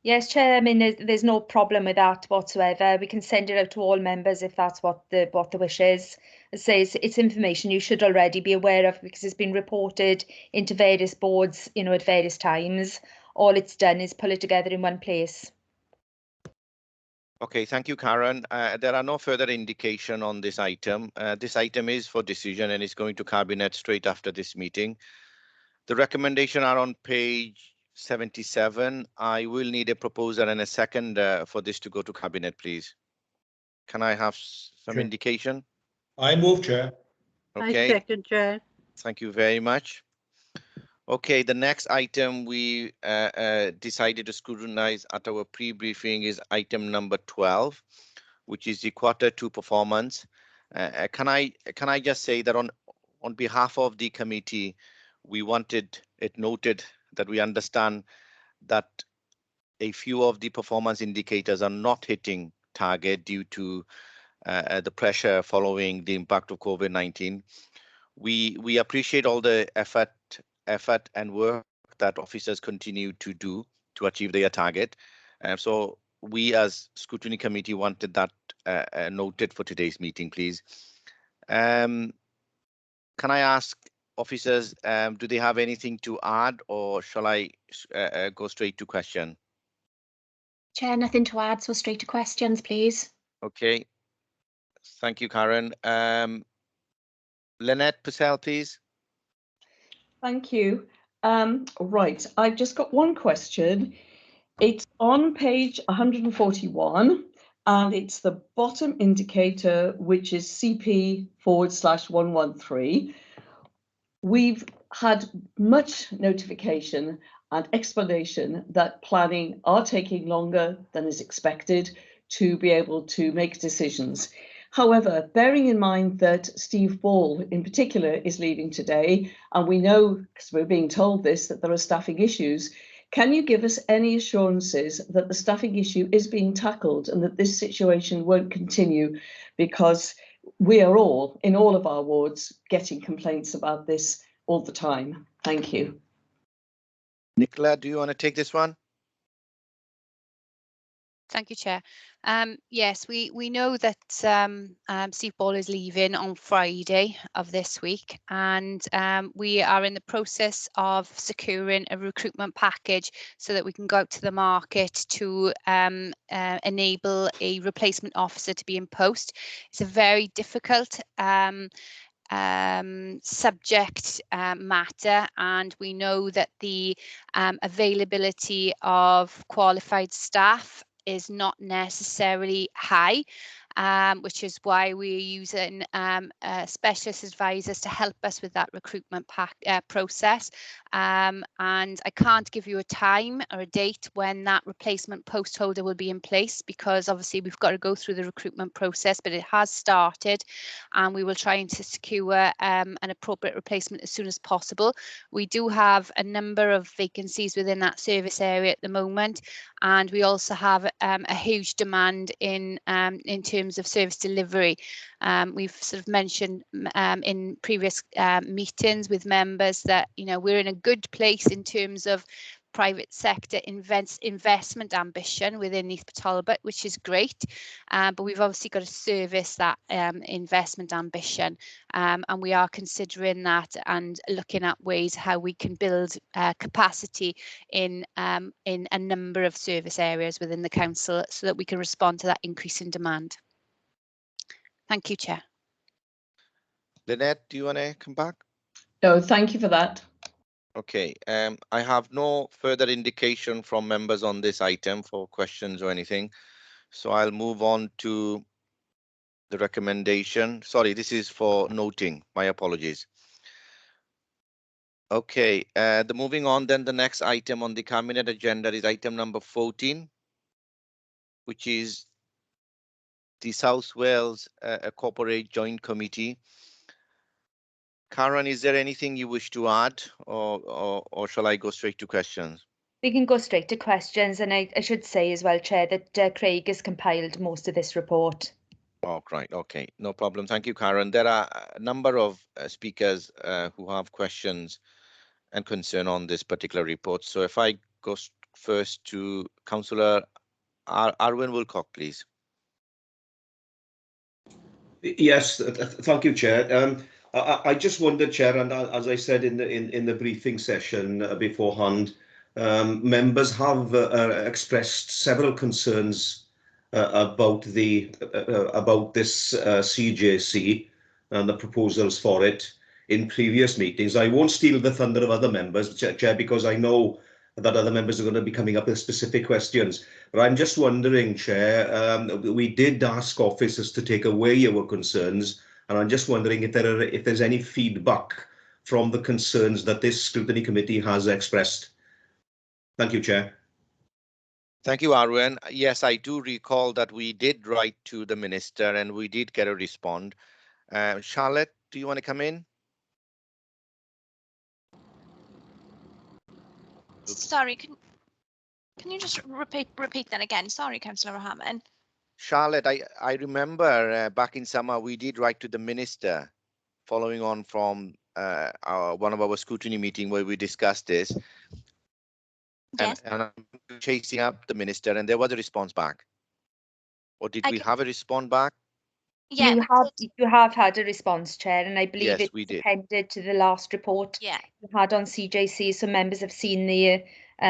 S3: Yes, Chair. I mean, there's no problem with that whatsoever. We can send it out to all members if that's what the wish is. As I say, it's information you should already be aware of, because it's been reported into various boards, at various times. All it's done is pull it together in one place.
S1: Okay, thank you, Karen. There are no further indication on this item. This item is for decision and is going to Cabinet straight after this meeting. The recommendation are on page 77. I will need a proposer and a second for this to go to Cabinet, please. Can I have some indication?
S9: I move, Chair.
S1: Okay.
S6: I second, Chair.
S1: Thank you very much. Okay, the next item we decided to scrutinize at our pre-briefing is item number 12, which is the Q2 performance. Can I just say that on behalf of the committee, we wanted it noted that we understand that a few of the performance indicators are not hitting target due to the pressure following the impact of COVID-19. We appreciate all the effort and work that officers continue to do to achieve their target. So we as Scrutiny Committee wanted that noted for today's meeting, please. Can I ask officers, do they have anything to add, or shall I go straight to question?
S17: Chair, nothing to add, so straight to questions, please.
S1: Okay. Thank you, Karen. Lynette Purcell, please.
S11: Thank you. Right, I've just got one question. It's on page 141, and it's the bottom indicator, which is CP/113. We've had much notification and explanation that planning are taking longer than is expected to be able to make decisions. However, bearing in mind that Steve Ball in particular is leaving today, and we know, because we're being told this, that there are staffing issues, can you give us any assurances that the staffing issue is being tackled and that this situation won't continue? Because we are all, in all of our wards, getting complaints about this all the time. Thank you.
S1: Nicola, do you want to take this one?
S12: Thank you, Chair. Yes, we know that Steve Ball is leaving on Friday of this week, and we are in the process of securing a recruitment package so that we can go out to the market to enable a replacement officer to be in post. It's a very difficult subject matter, and we know that the availability of qualified staff is not necessarily high, which is why we're using specialist advisors to help us with that recruitment process. And I can't give you a time or a date when that replacement post holder will be in place, because obviously we've got to go through the recruitment process, but it has started, and we will try to secure an appropriate replacement as soon as possible. We do have a number of vacancies within that service area at the moment, and we also have a huge demand in terms of service delivery. We've sort of mentioned in previous meetings with members that, you know, we're in a good place in terms of private sector investment ambition within Neath Talbot, which is great, but we've obviously got to service that investment ambition, and we are considering that and looking at ways how we can build capacity in a number of service areas within the council so that we can respond to that increase in demand. Thank you, Chair.
S1: Lynette, do you want to come back?
S11: No, thank you for that.
S1: Okay, I have no further indication from members on this item for questions or anything, so I'll move on to the recommendation. Sorry, this is for noting. My apologies. Okay, moving on then, the next item on the cabinet agenda is item number 14, which is the South Wales Corporate Joint Committee. Karen, is there anything you wish to add, or shall I go straight to questions?
S3: We can go straight to questions, and I should say as well, Chair, that Craig has compiled most of this report.
S1: Oh, right. Okay, no problem. Thank you, Karen. There are a number of speakers who have questions and concern on this particular report. So if I go first to Councillor Arwin Wilcock, please.
S18: Yes, thank you, Chair. I just wondered, Chair, and as I said in the briefing session beforehand, members have expressed several concerns about this CJC and the proposals for it in previous meetings. I won't steal the thunder of other members, Chair, because I know that other members are going to be coming up with specific questions. But I'm just wondering, Chair, we did ask officers to take away our concerns, and I'm just wondering if there's any feedback from the concerns that this scrutiny committee has expressed. Thank you, Chair.
S1: Thank you, Arwen. Yes, I do recall that we did write to the minister and we did get a response. Charlotte, do you want to come in?
S2: Sorry, can you just repeat that again? Sorry, Councillor Rahman.
S1: Charlotte, I remember back in summer we did write to the minister following on from one of our scrutiny meeting where we discussed this. Yes. And I'm chasing up the minister, and there was a response back. Or did we have a response back?
S3: Yeah, you have had a response, Chair, and I believe
S1: yes,
S3: it's appended to the last report you had on CJC, so members have seen the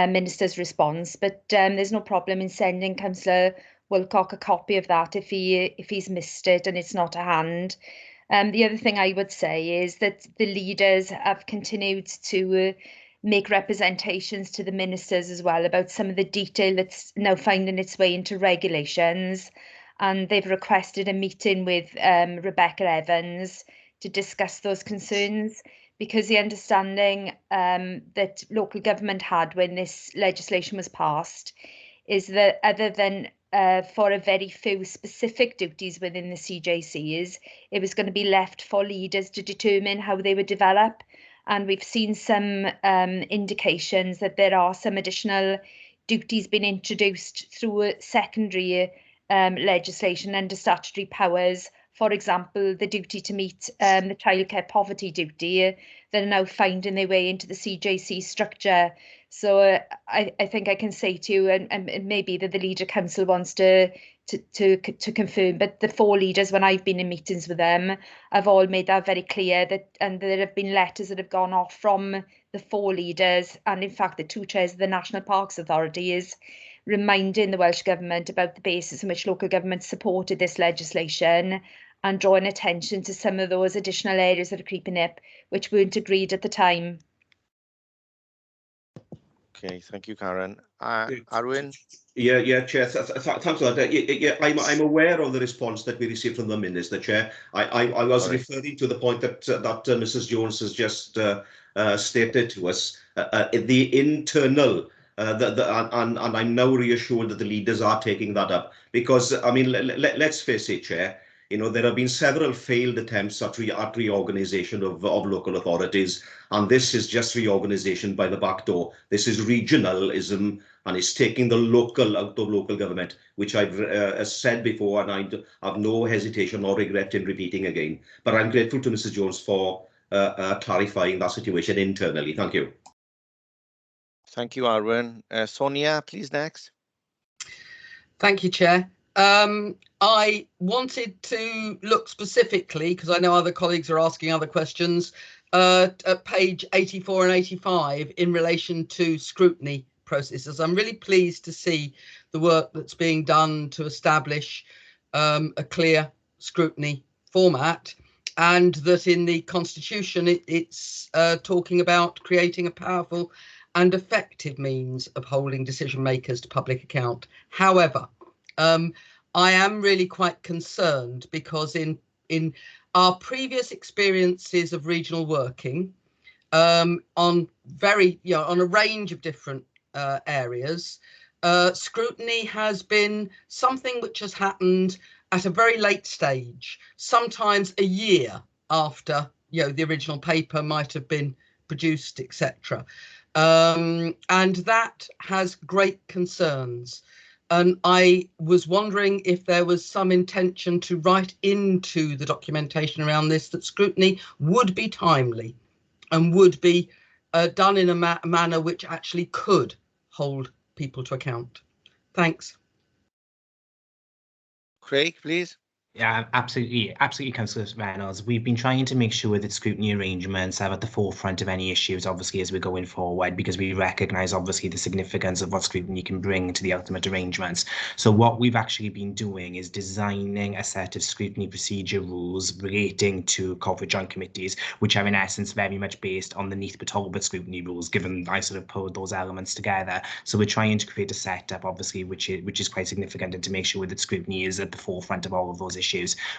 S3: minister's response. But there's no problem in sending Councillor Wilcock a copy of that if he's missed it and it's not to hand. The other thing I would say is that the leaders have continued to make representations to the ministers as well about some of the detail that's now finding its way into regulations. And they've requested a meeting with Rebecca Evans to discuss those concerns, because the understanding that local government had when this legislation was passed is that other than for a very few specific duties within the CJCs, it was going to be left for leaders to determine how they would develop. And we've seen some indications that there are some additional duties being introduced through secondary legislation under statutory powers. For example, the duty to meet the childcare poverty duty that are now finding their way into the CJC structure. So I think I can say to you, and maybe that the Leader Council wants to confirm, but the 4 leaders, when I've been in meetings with them, have all made that very clear, that and there have been letters that have gone off from the 4 leaders, and in fact the 2 chairs of the National Parks Authority, is reminding the Welsh Government about the basis on which local governments supported this legislation, and drawing attention to some of those additional areas that are creeping up, which weren't agreed at the time.
S1: Okay, thank you, Karen. Arwin?
S18: Yeah, Chair. Thanks for that. Yeah, I'm aware of the response that we received from the Minister, Chair. I was referring to the point that Mrs. Jones has just stated to us. The internal, and I'm now reassured that the leaders are taking that up, because I mean, let's face it, Chair. You know, there have been several failed attempts at reorganisation of local authorities, and this is just reorganisation by the back door. This is regionalism, and it's taking the local out of local government, which I've said before, and I have no hesitation or regret in repeating again. But I'm grateful to Mrs. Jones for clarifying that situation internally. Thank you.
S1: Thank you, Arwin. Sonia, please, next.
S8: Thank you, Chair. I wanted to look specifically, because I know other colleagues are asking other questions, at page 84 and 85 in relation to scrutiny processes. I'm really pleased to see the work that's being done to establish a clear scrutiny format, and that in the Constitution it's talking about creating a powerful and effective means of holding decision makers to public account. However, I am really quite concerned, because in our previous experiences of regional working, on a range of different areas, scrutiny has been something which has happened at a very late stage, sometimes a year after the original paper might have been produced, etc. And that has great concerns. And I was wondering if there was some intention to write into the documentation around this that scrutiny would be timely and would be done in a manner which actually could hold people to account. Thanks.
S1: Craig, please.
S15: Yeah, absolutely, Councillor Reynolds. We've been trying to make sure that scrutiny arrangements are at the forefront of any issues, obviously, as we're going forward, because we recognise, obviously, the significance of what scrutiny can bring to the ultimate arrangements. So what we've actually been doing is designing a set of scrutiny procedure rules relating to corporate joint committees, which are in essence very much based on the Neath Talbot scrutiny rules, given I sort of pulled those elements together. So we're trying to create a setup, obviously, which is quite significant, and to make sure that scrutiny is at the forefront of all of those issues.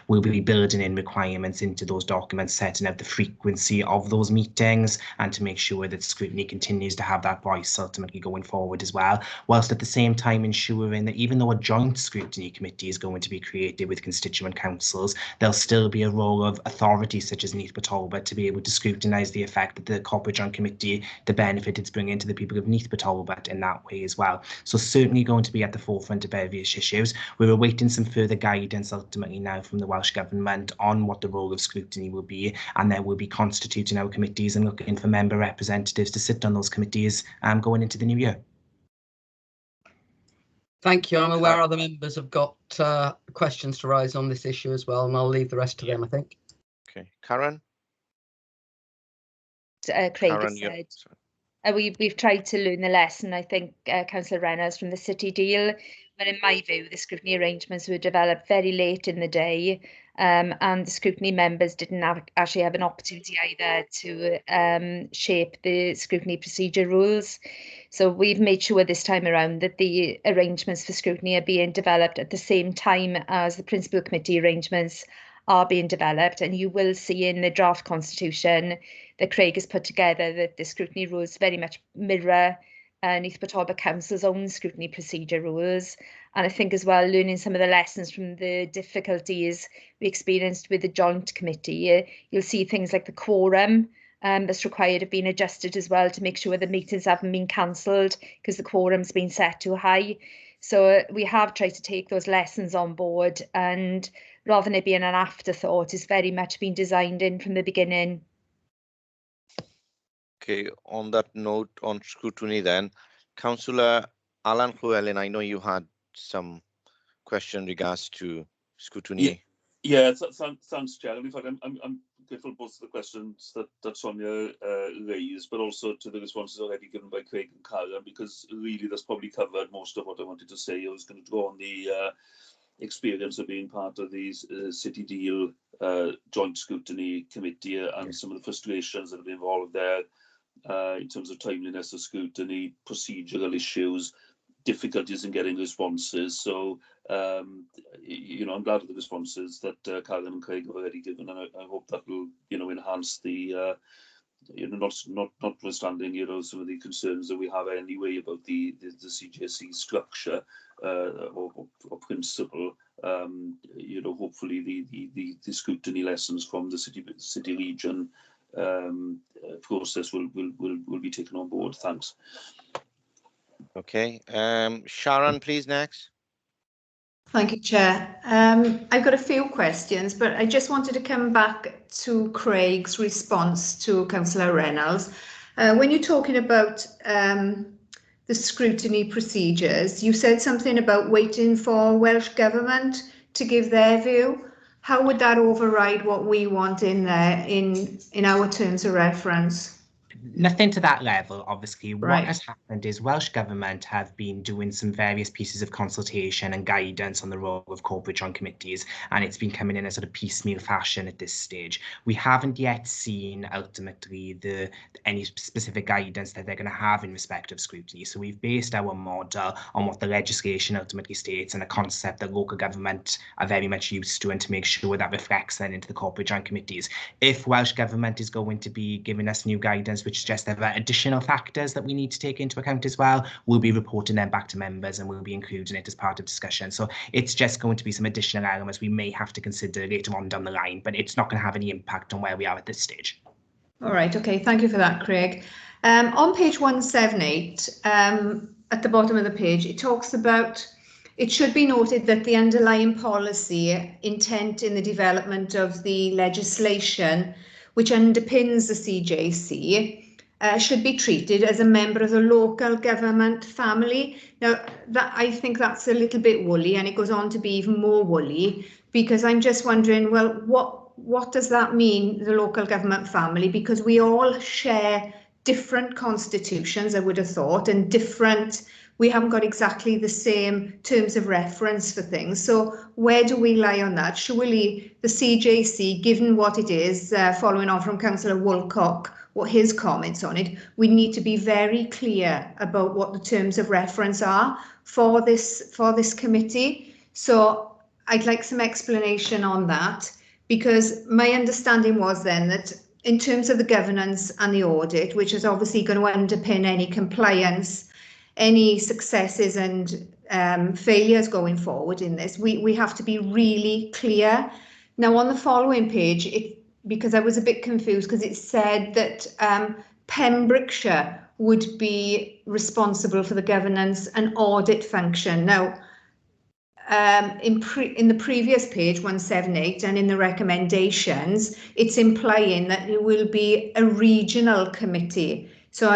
S15: We'll be building in requirements into those documents, setting out the frequency of those meetings, and to make sure that scrutiny continues to have that voice ultimately going forward as well, whilst at the same time ensuring that even though a joint scrutiny committee is going to be created with constituent councils, there'll still be a role of authorities such as Neath Talbot to be able to scrutinise the effect that the corporate joint committee, the benefit it's bringing to the people of Neath Talbot in that way as well. So certainly going to be at the forefront of various issues. We're awaiting some further guidance ultimately now from the Welsh Government on what the role of scrutiny will be, and then we'll be constituting our committees and looking for member representatives to sit on those committees going into the new year.
S8: Thank you. I'm aware other members have got questions to raise on this issue as well, and I'll leave the rest to them, I think.
S1: Okay, Karen?
S3: Craig
S1: Karen,
S3: has said. We've tried to learn the lesson, I think, Councillor Reynolds, from the City deal, when in my view the scrutiny arrangements were developed very late in the day, and the scrutiny members didn't actually have an opportunity either to shape the scrutiny procedure rules. So we've made sure this time around that the arrangements for scrutiny are being developed at the same time as the principal committee arrangements are being developed, and you will see in the draft constitution that Craig has put together that the scrutiny rules very much mirror Neath Talbot Council's own scrutiny procedure rules. And I think as well, learning some of the lessons from the difficulties we experienced with the joint committee, you'll see things like the quorum that's required have been adjusted as well to make sure the meetings haven't been cancelled because the quorum's been set too high. So we have tried to take those lessons on board, and rather than it being an afterthought, it's very much been designed in from the beginning.
S1: Okay, on that note, on scrutiny then, Councillor Alan Llewellyn, I know you had some question in regards to scrutiny.
S13: Yeah, thanks, Chair. In fact, I'm grateful both to the questions that Sonia raised, but also to the responses already given by Craig and Karen, because really that's probably covered most of what I wanted to say. I was going to draw on the experience of being part of the City Deal Joint Scrutiny Committee and some of the frustrations that have been involved there in terms of timeliness of scrutiny, procedural issues, difficulties in getting responses. So, you know, I'm glad of the responses that Karen and Craig have already given, and I hope that will, you know, enhance the, you know, notwithstanding, you know, some of the concerns that we have anyway about the CJC structure or principle. You know, hopefully the scrutiny lessons from the city region process will be taken on board. Thanks.
S1: Okay, Sharon, please, next.
S19: Thank you, Chair. I've got a few questions, but I just wanted to come back to Craig's response to Councillor Reynolds. When you're talking about the scrutiny procedures, you said something about waiting for Welsh Government to give their view. How would that override what we want in there in our terms of reference?
S15: Nothing to that level, obviously.
S19: Right.
S15: What has happened is Welsh Government have been doing some various pieces of consultation and guidance on the role of corporate joint committees, and it's been coming in a sort of piecemeal fashion at this stage. We haven't yet seen ultimately any specific guidance that they're going to have in respect of scrutiny. So we've based our model on what the legislation ultimately states and a concept that local government are very much used to, and to make sure that reflects then into the corporate joint committees. If Welsh Government is going to be giving us new guidance which suggests there are additional factors that we need to take into account as well, we'll be reporting them back to members and we'll be including it as part of discussion. So it's just going to be some additional elements we may have to consider later on down the line, but it's not going to have any impact on where we are at this stage.
S19: All right, okay, thank you for that, Craig. On page 178, at the bottom of the page, it talks about, it should be noted that the underlying policy intent in the development of the legislation which underpins the CJC should be treated as a member of the local government family. Now, I think that's a little bit woolly, and it goes on to be even more woolly, because I'm just wondering, well, what does that mean, the local government family? Because we all share different constitutions, I would have thought, and we haven't got exactly the same terms of reference for things. So where do we lie on that? Surely the CJC, given what it is, following on from Councillor Woolcock, what his comments on it, we need to be very clear about what the terms of reference are for this committee. So I'd like some explanation on that, because my understanding was then that in terms of the governance and the audit, which is obviously going to underpin any compliance, any successes and failures going forward in this, we have to be really clear. Now, on the following page, because I was a bit confused, because it said that Pembrokeshire would be responsible for the governance and audit function. Now, in the previous page 178 and in the recommendations, it's implying that it will be a regional committee. So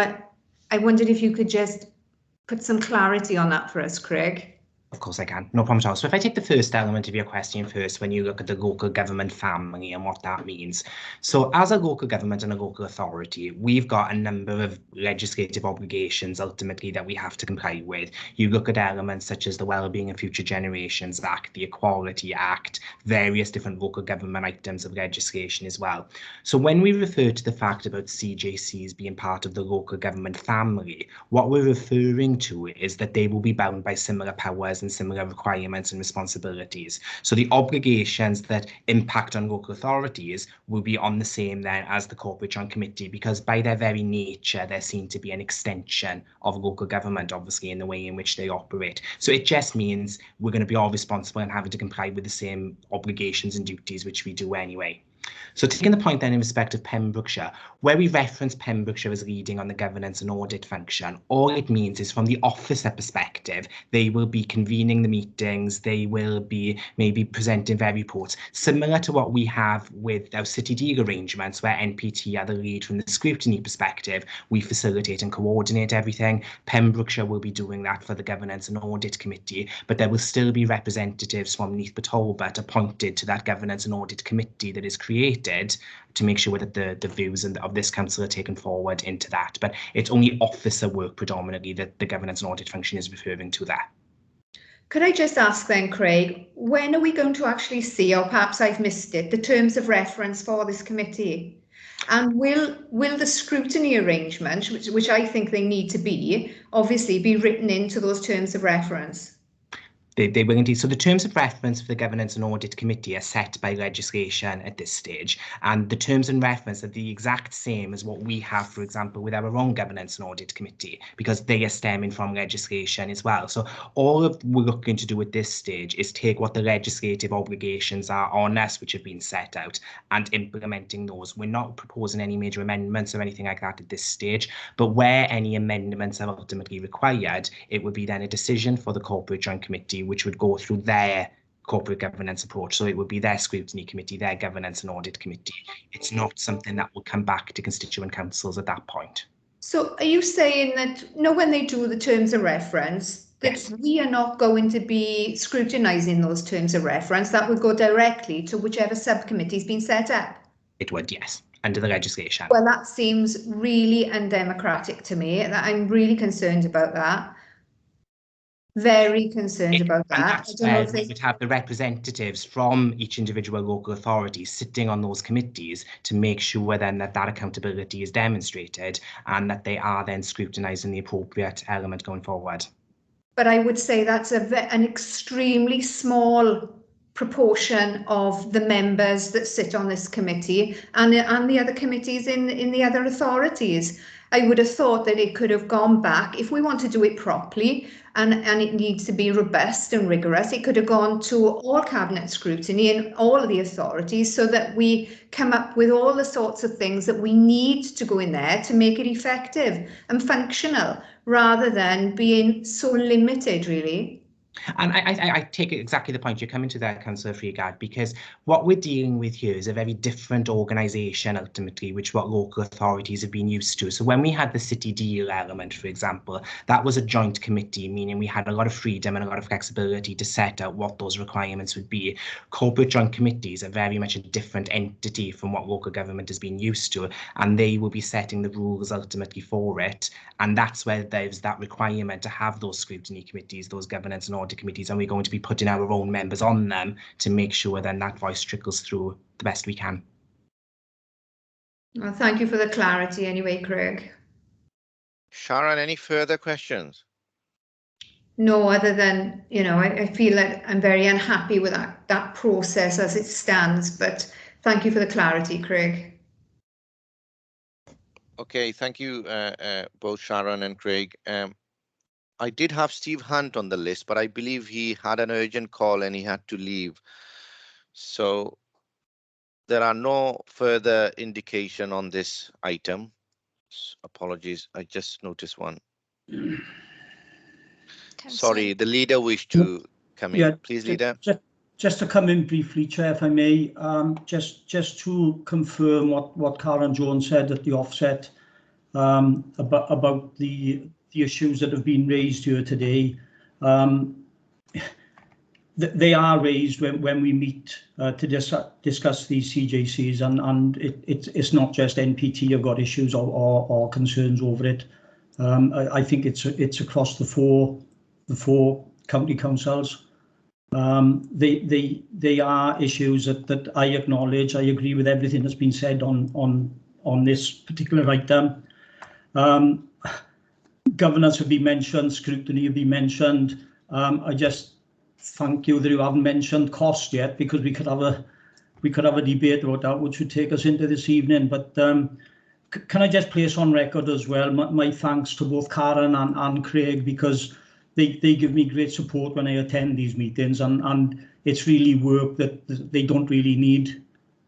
S19: I wondered if you could just put some clarity on that for us, Craig.
S15: Of course I can, no problem at all. So if I take the first element of your question first, when you look at the local government family and what that means. So as a local government and a local authority, we've got a number of legislative obligations ultimately that we have to comply with. You look at elements such as the Wellbeing of Future Generations Act, the Equality Act, various different local government items of legislation as well. So when we refer to the fact about CJCs being part of the local government family, what we're referring to is that they will be bound by similar powers and similar requirements and responsibilities. So the obligations that impact on local authorities will be on the same then as the corporate joint committee, because by their very nature, they're seen to be an extension of local government, obviously, in the way in which they operate. So it just means we're going to be all responsible and having to comply with the same obligations and duties which we do anyway. So taking the point then in respect of Pembrokeshire, where we reference Pembrokeshire as leading on the governance and audit function, all it means is from the officer perspective, they will be convening the meetings, they will be maybe presenting their reports, similar to what we have with our city deal arrangements, where NPT are the lead from the scrutiny perspective. We facilitate and coordinate everything. Pembrokeshire will be doing that for the governance and audit committee, but there will still be representatives from Neath and Talbot appointed to that governance and audit committee that is created to make sure that the views of this council are taken forward into that. But it's only officer work predominantly that the governance and audit function is referring to there.
S19: Could I just ask then, Craig, when are we going to actually see, or perhaps I've missed it, the terms of reference for this committee? And will the scrutiny arrangements, which I think they need to be, obviously be written into those terms of reference?
S15: They will indeed. So the terms of reference for the Governance and Audit Committee are set by legislation at this stage, and the terms and reference are the exact same as what we have, for example, with our own Governance and Audit Committee, because they are stemming from legislation as well. So all we're looking to do at this stage is take what the legislative obligations are on us, which have been set out, and implementing those. We're not proposing any major amendments or anything like that at this stage, but where any amendments are ultimately required, it would be then a decision for the Corporate Joint Committee, which would go through their corporate governance approach. So it would be their scrutiny committee, their governance and audit committee. It's not something that will come back to constituent councils at that point.
S19: So are you saying that, when they do the terms of reference, that yes, we are not going to be scrutinising those terms of reference, that would go directly to whichever subcommittee's been set up?
S15: It would, yes, under the legislation.
S19: Well, that seems really undemocratic to me. I'm really concerned about that. Very concerned about that.
S15: That's where we would have the representatives from each individual local authority sitting on those committees to make sure then that accountability is demonstrated and that they are then scrutinising the appropriate element going forward.
S19: But I would say that's an extremely small proportion of the members that sit on this committee and the other committees in the other authorities. I would have thought that it could have gone back, if we want to do it properly and it needs to be robust and rigorous, it could have gone to all cabinet scrutiny in all of the authorities so that we come up with all the sorts of things that we need to go in there to make it effective and functional, rather than being so limited, really.
S15: And I take exactly the point you're coming to there, Councillor Freegard, because what we're dealing with here is a very different organisation, ultimately, which what local authorities have been used to. So when we had the city deal element, for example, that was a joint committee, meaning we had a lot of freedom and a lot of flexibility to set out what those requirements would be. Corporate joint committees are very much a different entity from what local government has been used to, and they will be setting the rules ultimately for it. And that's where there's that requirement to have those scrutiny committees, those governance and audit committees, and we're going to be putting our own members on them to make sure then that voice trickles through the best we can.
S19: Well, thank you for the clarity anyway, Craig.
S1: Sharon, any further questions?
S19: No, other than, I feel that I'm very unhappy with that process as it stands, but thank you for the clarity, Craig.
S1: Okay, thank you both Sharon and Craig. I did have Steve Hunt on the list, but I believe he had an urgent call and he had to leave. So there are no further indication on this item. Apologies, I just noticed one. Sorry, the leader wished to come in. Please, leader.
S9: Just to come in briefly, Chair, if I may, just to confirm what Karen Jones said at the offset about the issues that have been raised here today. They are raised when we meet to discuss these CJCs, and it's not just NPT have got issues or concerns over it. I think it's across the four county councils. They are issues that I acknowledge. I agree with everything that's been said on this particular item. Governance have been mentioned, scrutiny have been mentioned. I just thank you that you haven't mentioned cost yet, because we could have a debate about that, which would take us into this evening. But can I just place on record as well my thanks to both Karen and Craig, because they give me great support when I attend these meetings, and it's really work that they don't really need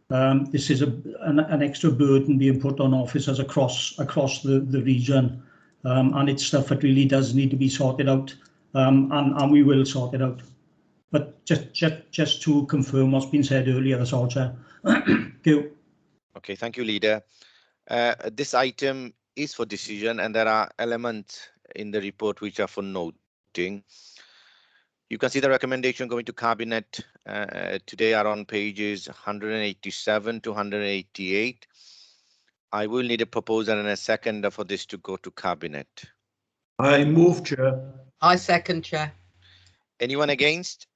S9: This is an extra burden being put on officers across the region, and it's stuff that really does need to be sorted out, and we will sort it out. But just to confirm what's been said earlier, that's all, Chair. Thank you.
S1: Okay, thank you, Leader. This item is for decision, and there are elements in the report which are for noting. You can see the recommendation going to Cabinet today are on pages 187 to 188. I will need a proposal and a second for this to go to Cabinet.
S5: I move, Chair.
S8: I second, Chair.
S1: Anyone against?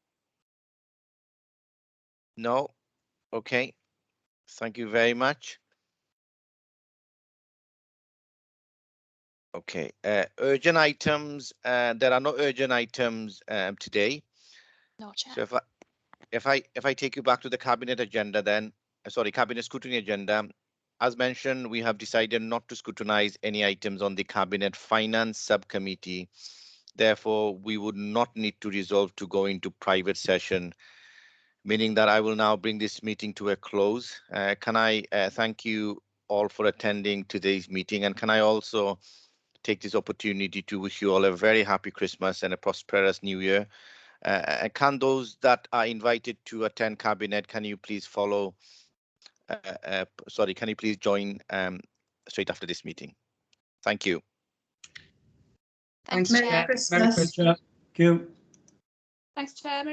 S1: No? Okay. Thank you very much. Okay, urgent items. There are no urgent items today.
S2: No, Chair.
S1: So if I take you back to the Cabinet agenda, then Cabinet scrutiny agenda. As mentioned, we have decided not to scrutinize any items on the Cabinet Finance Subcommittee. Therefore, we would not need to resolve to go into private session, meaning that I will now bring this meeting to a close. Can I thank you all for attending today's meeting, and can I also take this opportunity to wish you all a very happy Christmas and a prosperous New Year. And can those that are invited to attend Cabinet, can you please follow? Can you please join straight after this meeting? Thank you.
S2: Thanks,
S19: Merry
S2: Chair.
S19: Christmas.
S9: Thank you.
S11: Thanks, Chair.